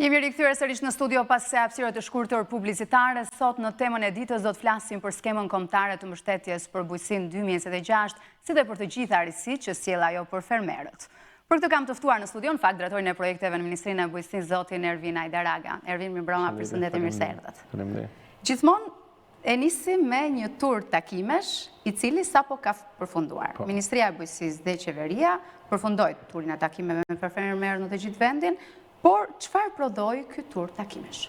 Jemi rikthyer sërish në studio pas se hapësirë të shkurtër publicitare. Sot në temën e ditës do të flasim për skemën kombëtare të mbështetjes për bujqësinë 2026, si dhe për të gjitha arritësitë që sjell ajo për fermerët. Për këtë kam të ftuar në studio, në fakt, drejtorin e projekteve në Ministrinë e Bujqësisë, zotin Ervin Ajdaraga. Ervin, mirëmbrëma, përshëndetje, mirë se erdhët. Gjithmonë e nisim me një tur takimesh, i cili sapo ka përfunduar. Ministria e Bujqësisë dhe Qeveria përfundoi turin e takimeve me fermerët në të gjithë vendin. Por, çfarë prodhoi ky tur takimesh?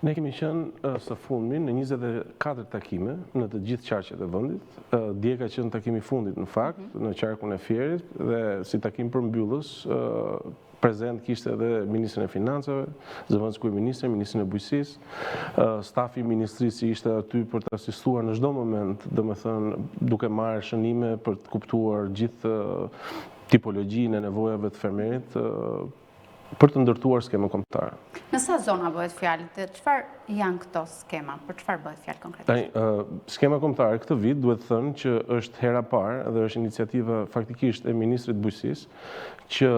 Ne kemi qenë së fundmi në 24 takime në të gjithë qarqet e vendit. Dje ka qenë takimi i fundit në fakt, në qarkun e Fierit, dhe si takim përmbyllës prezent kishte edhe Ministrin e Financave, zëvendës kryeministri, Ministrin e Bujqësisë, stafi i ministrisë ishte aty për të asistuar në çdo moment, domethënë duke marrë shënime për të kuptuar gjithë tipologjinë e nevojave të fermerit për të ndërtuar skemën kombëtare. Në sa zona bëhet fjalë? Çfarë janë këto skema? Për çfarë bëhet fjalë konkretisht? Skema kombëtare këtë vit duhet thënë që është hera parë dhe është iniciativa faktikisht e Ministrit të Bujqësisë që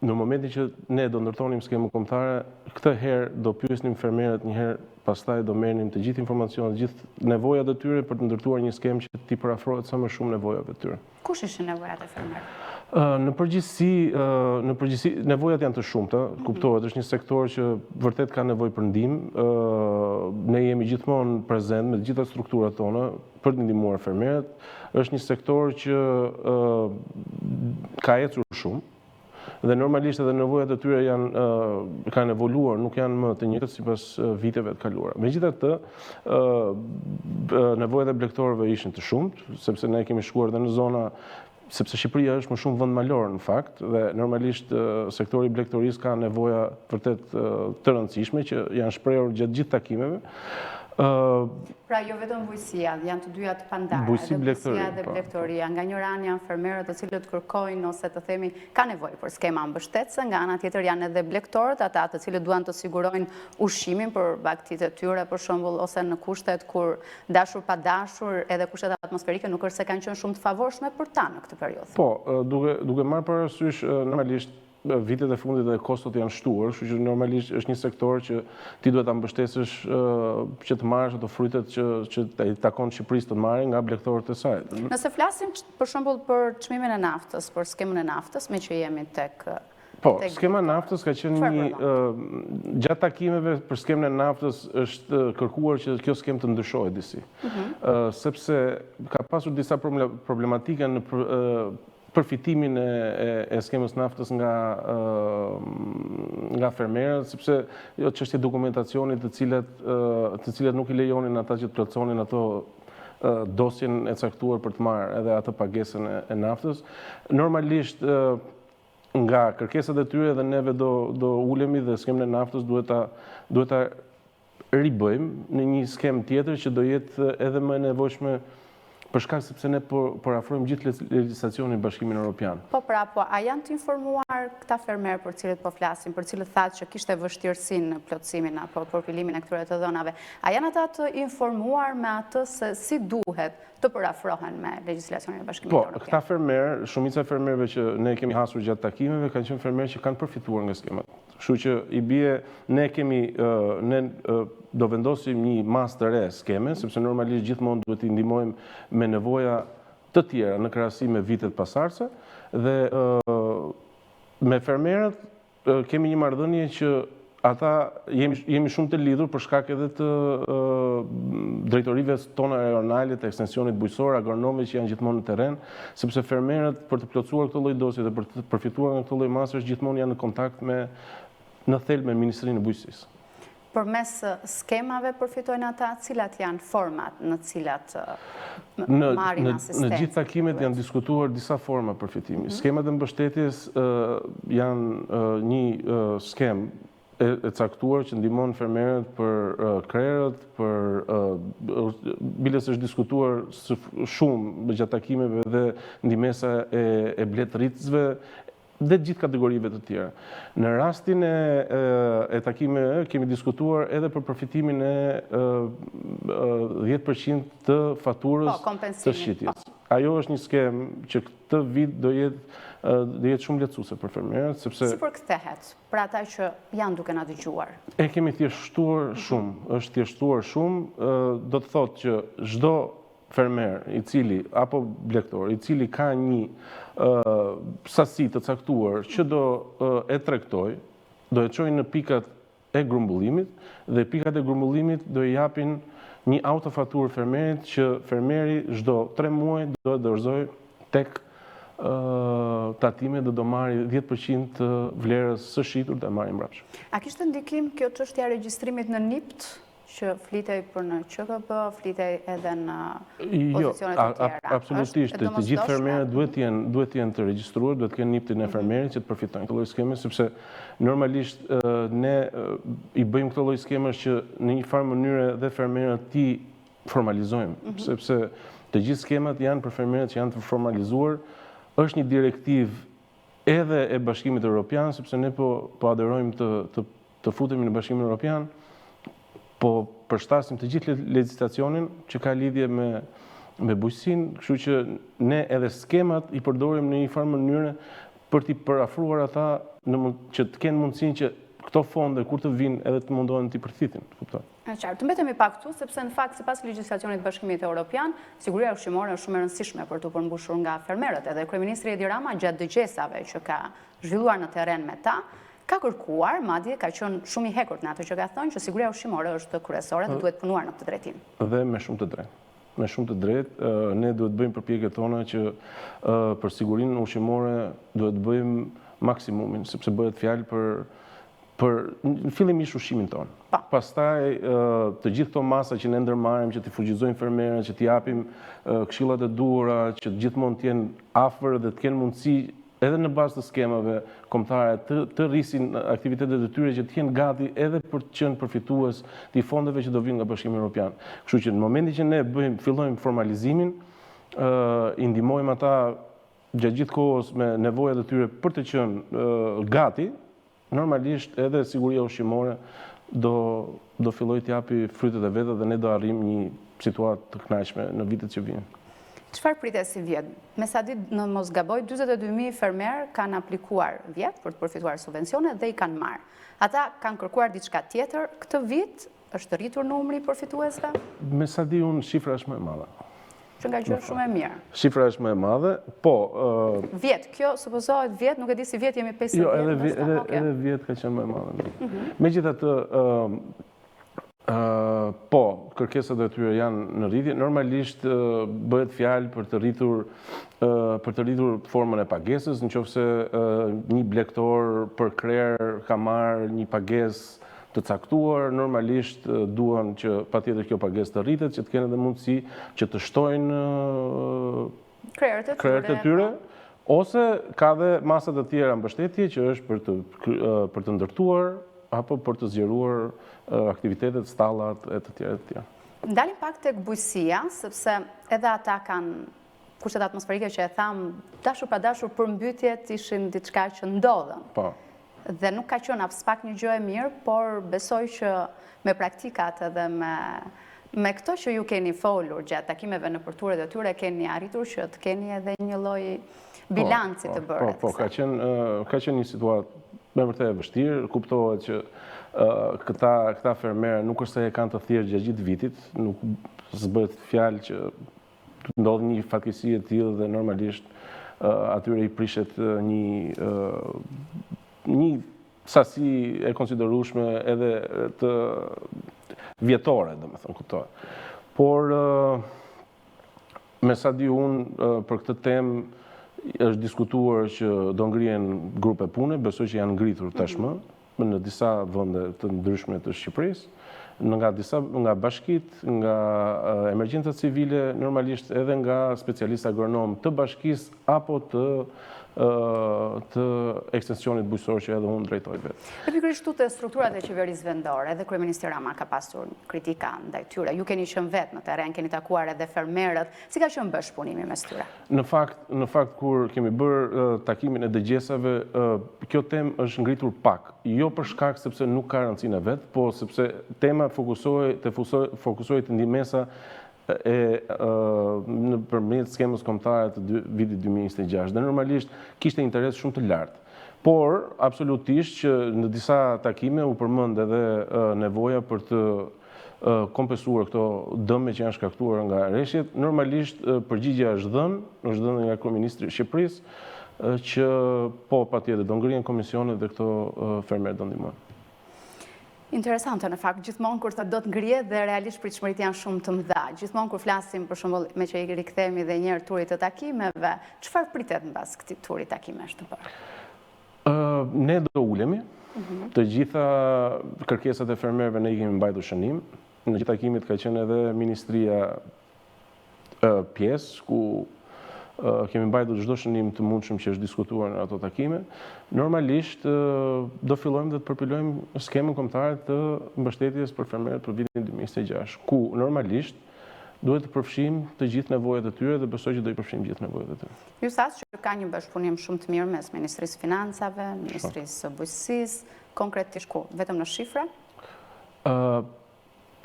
në momentin që ne do ndërtonim skemën kombëtare, këtë herë do pyesnim fermerët një herë, pastaj do merrnim të gjithë informacionet, të gjithë nevojat e tyre për të ndërtuar një skemë që t'i parafrohet sa më shumë nevojave të tyre. Kush ishin nevojat e fermerëve? Në përgjithësi, nevojat janë të shumta, kuptohet, është një sektor që vërtet ka nevojë për ndihmë. Ne jemi gjithmonë prezent me të gjitha strukturat tona për të ndihmuar fermerët. Është një sektor që ka ecur shumë dhe normalisht edhe nevojat e tyre kanë evoluar, nuk janë më të njëjtat sipas viteve të kaluara. Megjithatë, nevojat e blegtorëve ishin të shumtë, sepse ne kemi shkuar edhe në zona, sepse Shqipëria është më shumë vend malor në fakt, dhe normalisht sektori i blegtorisë ka nevoja vërtet të rëndësishme që janë shprehur gjatë gjithë takimeve. Pra jo vetëm bujqësia, janë të dyja të pandara, edhe bujqësia dhe blegtoria. Nga një anë janë fermerët të cilët kërkojnë ose të themi ka nevojë për skema mbështetëse, nga ana tjetër janë edhe blegtorët, ata të cilët duan të sigurojnë ushqimin për bagëtitë e tyre, për shembull, ose në kushtet kur dashur pa dashur, edhe kushtet atmosferike nuk është se kanë qenë shumë të favorshme për ta në këtë periudhë. Po, duke marrë parasysh normalisht vitet e fundit dhe kostot janë shtuar, kështu që normalisht është një sektor që ti duhet ta mbështesësh që të marrësh ato frytet që i takon Shqipërisë të marrë nga blegtorët e saj. Nëse flasim për shembull për çmimin e naftës, për skemën e naftës, me që jemi tek skema e naftës ka qenë gjatë takimeve për skemën e naftës është kërkuar që kjo skemë të ndryshohet disi. Sepse ka pasur disa problematika në përfitimin e skemës naftës nga fermerët, sepse çështja e dokumentacionit të cilat nuk i lejonin ata që të plotësonin ato dosjen e caktuar për të marrë edhe atë pagesën e naftës. Normalisht nga kërkesat e tyre dhe neve do ulemi dhe skemën e naftës duhet ta ribëjmë në një skemë tjetër që do jetë edhe më e nevojshme për shkak sepse ne parafrojmë gjithë legjislacionin e Bashkimit Evropian. Po pra, a janë të informuar këta fermerë për cilët po flasim, për cilët thatë që kishte vështirësinë në plotësimin apo përfilimin e këtyre të dhënave, a janë ata të informuar me atë se si duhet të parafrohen me legjislacionin e Bashkimit Evropian? Po, këta fermerë, shumica e fermerëve që ne kemi hasur gjatë takimeve kanë qenë fermerë që kanë përfituar nga skemat. Kështu që i bie ne do vendosim një mas të re skeme, sepse normalisht gjithmonë duhet t'i ndihmojmë me nevoja të tjera në krahasim me vitet pasardhëse, dhe me fermerët kemi një marrëdhënie që ata jemi shumë të lidhur për shkak edhe të drejtorive tona rajonale të ekstensionit bujqësor, agronome që janë gjithmonë në terren, sepse fermerët për të plotësuar këtë lloj dosje dhe për të përfituar nga këtë lloj masësh gjithmonë janë në kontakt në thelb me Ministrinë e Bujqësisë. Përmes skemave përfitojnë ata, cilat janë format në cilat marrin asistencë? Në gjithë takimet janë diskutuar disa forma përfitimi. Skemat e mbështetjes janë një skemë e caktuar që ndihmon fermerët për krerët, biles është diskutuar shumë gjatë takimeve dhe ndihmesa e bletëritësve, dhe gjithë kategorive të tjera. Në rastin e takime kemi diskutuar edhe për përfitimin e 10% të faturës të shitjes. Ajo është një skem që këtë vit do jetë shumë lehtësuese për fermerët, sepse... Si përkthehet për ata që janë duke na dëgjuar? E kemi thjeshtuar shumë, është thjeshtuar shumë, do të thotë që çdo fermer i cili, apo blegtor, i cili ka një sasi të caktuar që do e tregtoj, do e çojnë në pikat e grumbullimit, dhe pikat e grumbullimit do i japin një autofaturë fermerit që fermeri çdo 3 muaj do e dorëzoj tek tatime dhe do marri 10% të vlerës së shitur dhe marri mbrapsht. A kishte ndikim kjo çështja e regjistrimit në NIPT? Që flitej për në QKB, flitej edhe në pozicionet të tjera. Absolutisht, të gjithë fermerët duhet jenë të regjistruar, duhet kenë NIPT-in e fermerit që të përfitojnë këtë lloj skeme, sepse normalisht ne i bëjmë këtë lloj skemesh që në një farë mënyre dhe fermerët ti formalizojmë, sepse të gjithë skemat janë për fermerët që janë të formalizuar, është një direktivë edhe e Bashkimit Evropian, sepse ne po aderojmë të futemi në Bashkimin Evropian, po përshtasim të gjithë legjislacionin që ka lidhje me bujqësinë, kështu që ne edhe skemat i përdorim në një farë mënyre për t'i përafruar ata që të kenë mundësinë që këto fonde kur të vinë edhe të mundohen t'i përthitin. Qartë, të mbetemi pak këtu, sepse në fakt sipas legjislacionit të Bashkimit Evropian, siguria ushqimore është shumë e rëndësishme për të përmbushur nga fermerët, edhe kryeministri Edi Rama gjatë dëgjesave që ka zhvilluar në terren me ta, ka kërkuar, madje ka qenë shumë i hekurt në ato që ka thënë që siguria ushqimore është kryesore dhe duhet punuar në këtë drejtim. Dhe me shumë të drejtë. Me shumë të drejtë, ne duhet bëjmë përpjekjet tona që për sigurinë ushqimore duhet bëjmë maksimumin, sepse bëhet fjalë për në fillimisht ushqimin tonë. Pastaj të gjithë këto masa që ne ndërmarrim, që t'i fuqizojmë fermerët, që t'i japim këshillat e duhura, që gjithmonë të jenë afër dhe të kenë mundësi edhe në bazë të skemave kombëtare të rrisin aktivitetet e tyre që të jenë gati edhe për të qenë përfitues të fondeve që do vinë nga Bashkimi Evropian. Kështu që në momentin që ne fillojmë formalizimin, i ndihmojmë ata gjatë gjithë kohës me nevojat e tyre për të qenë gati, normalisht edhe siguria ushqimore do fillojë të japi frytet e veta dhe ne do arrijmë një situatë të kënaqshme në vitet që vijnë. Çfarë pritet si vjet? Me sa di në mos gaboj, 42.000 fermerë kanë aplikuar vjet për të përfituar subvencione dhe i kanë marrë. Ata kanë kërkuar diçka tjetër këtë vit? Është rritur numri i përfituesve? Me sa di unë, shifra është më e madhe. Që nga gjë shumë e mirë. Shifra është më e madhe, po... Vjet, kjo supozohet vjet, nuk e di si vjet jemi 50 vjet. Jo, edhe vjet ka qenë më e madhe. Megjithatë, po, kërkesat e tyre janë në rritje. Normalisht bëhet fjalë për të rritur formën e pagesës, nëse një blegtor për krerë ka marrë një pagesë të caktuar, normalisht duan që patjetër kjo pagesë të rritet, që të kenë edhe mundësi që të shtojnë krerët e tyre, ose ka dhe masat e tjera mbështetje që është për të ndërtuar apo për të zgjeruar aktivitetet, stallat e të tjera. Ndalim pak tek bujqësia, sepse edhe ata kanë kushtet atmosferike që e tham, dashur pa dashur përmbytjet ishin diçka që ndodhen. Po. Dhe nuk ka qenë pak një gjë e mirë, por besoj që me praktikat edhe me këto që ju keni folur gjatë takimeve në përturet e tyre, keni arritur që të keni edhe një lloj bilanci të bërë. Po, ka qenë një situatë me vërtet e vështirë, kuptohet që këta fermerë nuk është se e kanë të thjeshtë gjatë gjithë vitit, nuk s'bëhet fjalë që ndodh një fatkeqësi e tillë dhe normalisht atyre i prishet një sasi e konsiderueshme edhe të vjetore, domethënë, kuptohet. Por me sa di unë për këtë temë është diskutuar që do ngrihen grupe pune, besoj që janë ngritur tashmë në disa vende të ndryshme të Shqipërisë, nga bashkit, nga emergjenca civile, normalisht edhe nga specialistë agronom të bashkisë apo të ekstensionit bujqësor që edhe unë drejtoj vetë. E pikërisht të strukturat e qeverisë vendore, edhe Kryeministri Rama ka pasur kritika ndaj tyre. Ju keni qenë vetë në terren, keni takuar edhe fermerët. Si ka qenë bashkëpunimi mes tyre? Në fakt, kur kemi bërë takimin e dëgjesave, kjo temë është ngritur pak. Jo për shkak sepse nuk ka rëndësinë e vetë, po sepse tema fokusohej të ndihmesa përmjet skemës kombëtare të vitit 2026. Dhe normalisht kishte interes shumë të lartë. Por, absolutisht që në disa takime u përmend edhe nevoja për të kompensuar këto dëme që janë shkaktuar nga rreshjet. Normalisht përgjigjja është dhënë nga Kryeministri i Shqipërisë që po patjetër do ngrihen komisionet dhe këto fermerë do ndihmohen. Interesante në fakt, gjithmonë kur do të ngrihet dhe realisht pritshmëritë janë shumë të mëdha. Gjithmonë kur flasim për shembull me që i rikthehemi edhe një herë turit të takimeve, çfarë pritet mbas këtij turi takimesh të bërë? Ne do ulemi. Të gjitha kërkesat e fermerëve ne i kemi mbajtur shënim. Në gjithë takimit ka qenë edhe Ministria pjesë ku kemi mbajtur çdo shënim të mundshëm që është diskutuar në ato takime. Normalisht do fillojmë dhe të përpiljojmë skemën kombëtare të mbështetjes për fermerët për vitin 2026, ku normalisht duhet të përfshijmë të gjithë nevojat e tyre dhe besoj që do i përfshijmë gjithë nevojat e tyre. Ju thas që ka një bashkëpunim shumë të mirë mes Ministrisë Financave, Ministrisë së Bujqësisë, konkretisht ku? Vetëm në shifra?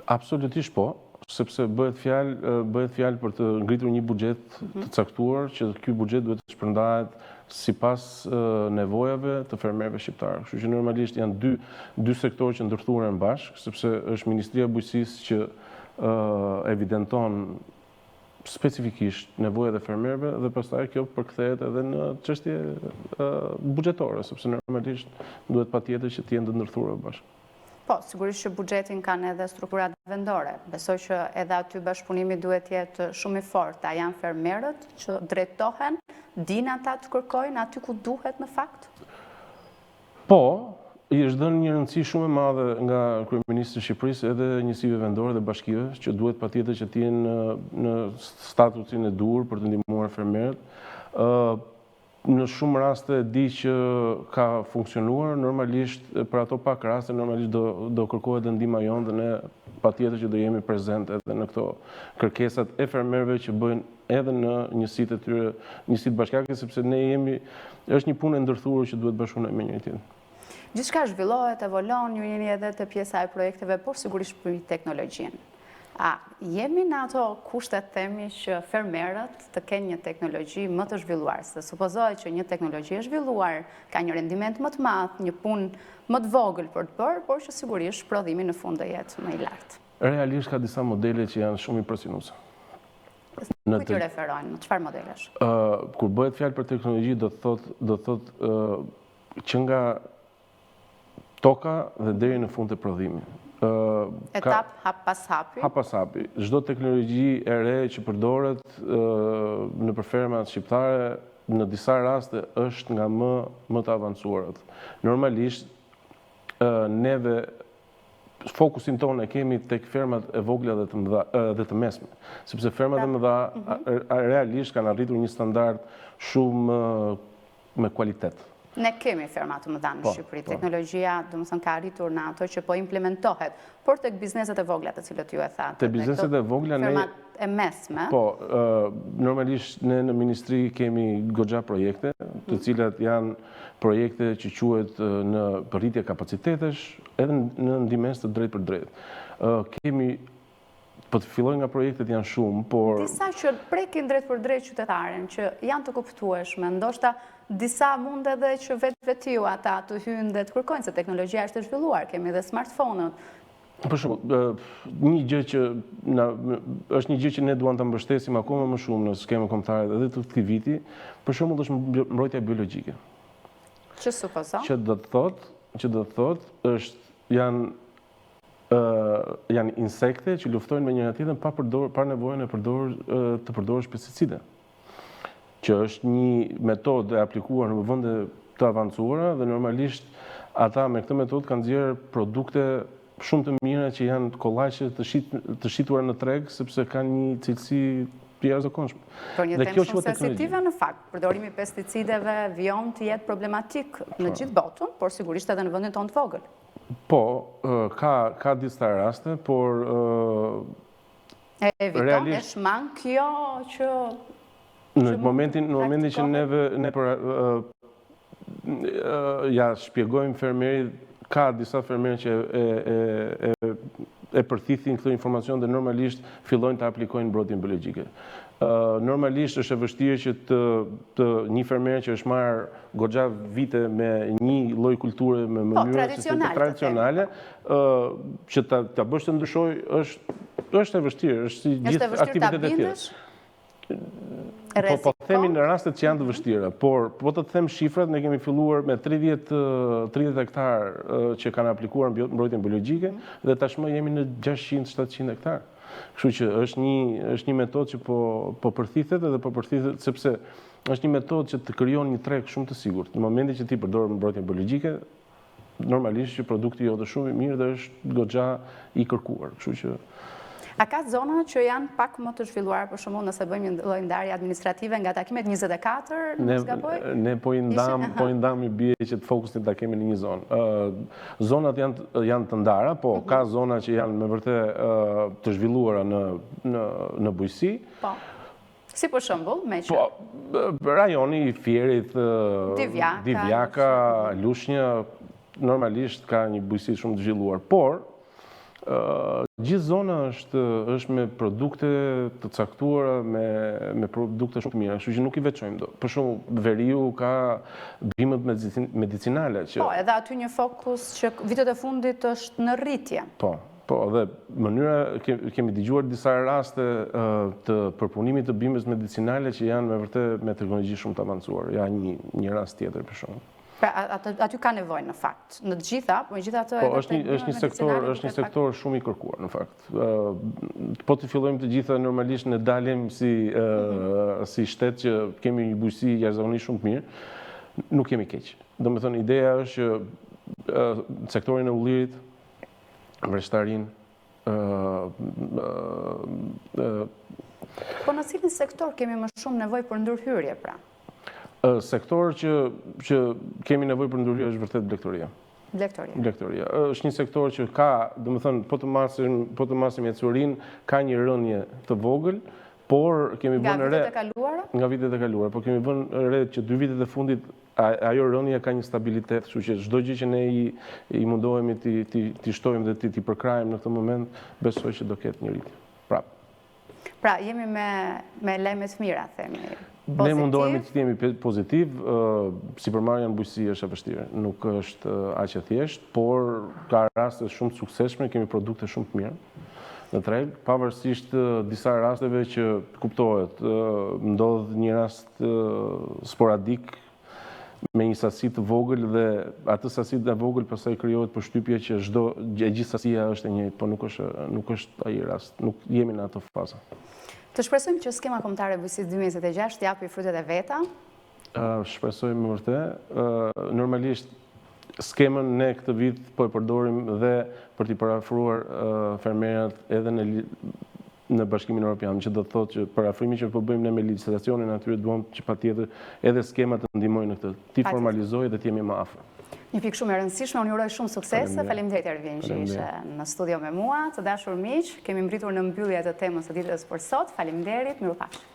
Absolutisht po. Sepse bëhet fjalë për të ngritur një buxhet të caktuar, që ky buxhet duhet të shpërndahet sipas nevojave të fermerëve shqiptarë. Kështu që normalisht janë dy sektorë që ndërthuren bashkë, sepse është Ministria e Bujqësisë që evidenton specifikisht nevojat e fermerëve dhe pastaj kjo përkthehet edhe në çështje buxhetore, sepse normalisht duhet patjetër që të jenë të ndërthurura bashkë. Po, sigurisht që buxhetin kanë edhe strukturat vendore. Besoj që edhe aty bashkëpunimi duhet jetë shumë i fortë. A janë fermerët që drejtohen, dinë ata të kërkojnë aty ku duhet në fakt? Po, i është dhënë një rëndësi shumë e madhe nga Kryeministri i Shqipërisë edhe njësive vendore dhe bashkive, që duhet patjetër që të jenë në statusin e duhur për të ndihmuar fermerët. Në shumë raste di që ka funksionuar, normalisht për ato pak raste normalisht do kërkohet ndihma jonë dhe ne patjetër që do jemi prezent edhe në këto kërkesat e fermerëve që bëjnë edhe në njësitë e tyre, njësitë bashkiake, sepse ne është një punë e ndërthurur që duhet bashkëpunojmë me njëri tjetrin. Gjithçka zhvillohet, evolon, ju jeni edhe te pjesa e projekteve, por sigurisht për teknologjinë. A jemi në ato kushtet themi që fermerët të kenë një teknologji më të zhvilluar, se supozohet që një teknologji e zhvilluar ka një rendiment më të madh, një punë më të vogël për të bërë, por që sigurisht prodhimi në fund do jetë më i lartë. Realisht ka disa modele që janë shumë impresionuese. Kujt ju referojnë, në çfarë modelesh? Kur bëhet fjalë për teknologji do thotë që nga toka dhe deri në fund të prodhimit. Etap hap pas hapi? Hap pas hapi. Çdo teknologji e re që përdoret në fermat shqiptare në disa raste është nga më të avancuarat. Normalisht neve fokusin tonë e kemi tek fermat e vogla dhe të mesme, sepse fermat e mëdha realisht kanë arritur një standard shumë me kualitet. Ne kemi ferma të mëdha në Shqipëri. Teknologjia, domethënë, ka arritur në ato që po implementohet, por tek bizneset e vogla të cilët ju e thatë. Te bizneset e vogla ne fermat e mesme. Po, normalisht ne në ministri kemi goxha projekte, të cilat janë projekte që quhet në rritje kapacitetesh, edhe në ndihmës të drejtë për drejtë. Kemi po të filloj nga projektet janë shumë, por disa që prekin drejt për drejt qytetaren, që janë të kuptueshme, ndoshta disa mund edhe që vetiu ata të hynë dhe të kërkojnë, se teknologjia është e zhvilluar, kemi dhe smartphone-ët. Për shumë, është një gjë që ne duam ta mbështesim akoma më shumë në skemën kombëtare edhe të këtij viti, për shembull është mbrojtja biologjike. Që supozon? Që do të thotë janë insekte që luftojnë me njëra tjetrën pa nevojën të përdorësh pesticide, që është një metodë e aplikuar në vende të avancuara dhe normalisht ata me këtë metodë kanë nxjerrë produkte shumë të mira që janë kollajqe të shituara në treg, sepse kanë një cilësi të jashtëzakonshme. Por një temë shumë sensitive në fakt, përdorimi i pesticideve vijon të jetë problematik në gjithë botën, por sigurisht edhe në vendin tonë të vogël. Po, ka disa raste, por eviton e shman kjo që në momentin që ne ja shpjegojmë fermerit, ka disa fermerë që e përthithin këtë informacion dhe normalisht fillojnë të aplikojnë mbrojtjen biologjike. Normalisht është e vështirë që një fermer që është marrë goxha vite me një lloj kulture me mënyra tradicionale, që ta bësh të ndryshoj është e vështirë, është si gjithë aktivitetet e tjera. Po themi në rastet që janë të vështira, por po të them shifrat, ne kemi filluar me 30 hektar që kanë aplikuar mbrojtjen biologjike dhe tashmë jemi në 600-700 hektar. Kështu që është një metodë që po përthithet edhe po përthithet sepse është një metodë që të krijon një treg shumë të sigurt. Në momentin që ti përdor mbrojtjen biologjike, normalisht që produkti jote shumë i mirë dhe është goxha i kërkuar. Kështu që a ka zona që janë pak më të zhvilluara, për shembull, nëse bëjmë një lloj ndarje administrative nga takimet 24, nuk zgaboj? Ne po i ndam i bie që të fokusin ta kemi në një zonë. Zonat janë të ndara, po ka zona që janë me vërtet të zhvilluara në bujqësi. Po. Si për shembull, me që? Po, rajoni i Fierit, Divjaka, Lushnja, normalisht ka një bujqësi shumë të zhvilluar, por gjithë zona është me produkte të caktuara, me produkte shumë të mira, kështu që nuk i veçojmë do. Për shembull, Veriu ka bimët medicinale. Po, edhe aty një fokus që vitet e fundit është në rritje. Po, dhe mënyra, kemi dëgjuar disa raste të përpunimit të bimës medicinale që janë me vërtet me teknologji shumë të avancuar. Ja një rast tjetër për shembull. Pra, aty ka nevojë në fakt. Në të gjitha, po megjithatë është një sektor shumë i kërkuar në fakt. Po të fillojmë të gjitha normalisht ne dalim si shtet që kemi një bujqësi jashtëzakonisht shumë të mirë, nuk kemi keq. Domethënë ideja është që sektorin e ullirit, vreshtarin, po në cilin sektor kemi më shumë nevojë për ndërhyrje pra? Sektor që kemi nevojë për ndërhyrje është vërtet blegtoria. Blegtoria. Është një sektor që ka, domethënë, po të marrim ecurin, ka një rënje të vogël, por kemi vënë re nga vitet e kaluara, por kemi vënë re që 2 vitet e fundit ajo rënje ka një stabilitet, kështu që çdo gjë që ne i mundohemi ti shtojmë dhe ti përkrajmë në këtë moment, besoj që do ketë një rritje. Pra, jemi me lajme të mira, themi. Ne mundohemi të jemi pozitiv, sipërmarrja në bujqësi është e vështirë, nuk është aq e thjeshtë, por ka raste shumë të suksesshme, kemi produkte shumë të mira në treg, pavarësisht disa rasteve që kuptohet, ndodh një rast sporadik me një sasi të vogël dhe atë sasi të vogël pastaj krijohet përshtypje që gjithë sasia është e njëjtë, por nuk është ai rast, nuk jemi në atë fazë. Të shpresojmë që skema kombëtare e bujqësisë 2026 të japi frutet e veta? Shpresojmë me vërtet. Normalisht skemën ne këtë vit po e përdorim dhe për t'i parafruar fermerat edhe në Bashkimin Evropian, që do të thotë që parafrimi që po bëjmë ne me legjislacionin aty duam që patjetër edhe skemat të ndihmojnë në këtë. Ti formalizoj dhe të jemi më afër. Një pikë shumë e rëndësishme, unë uroj shumë suksese. Faleminderit Ervin që ishe në studio me mua. Të dashur miq, kemi mbritur në mbyllje të temës së ditës për sot. Faleminderit, mirupafshim.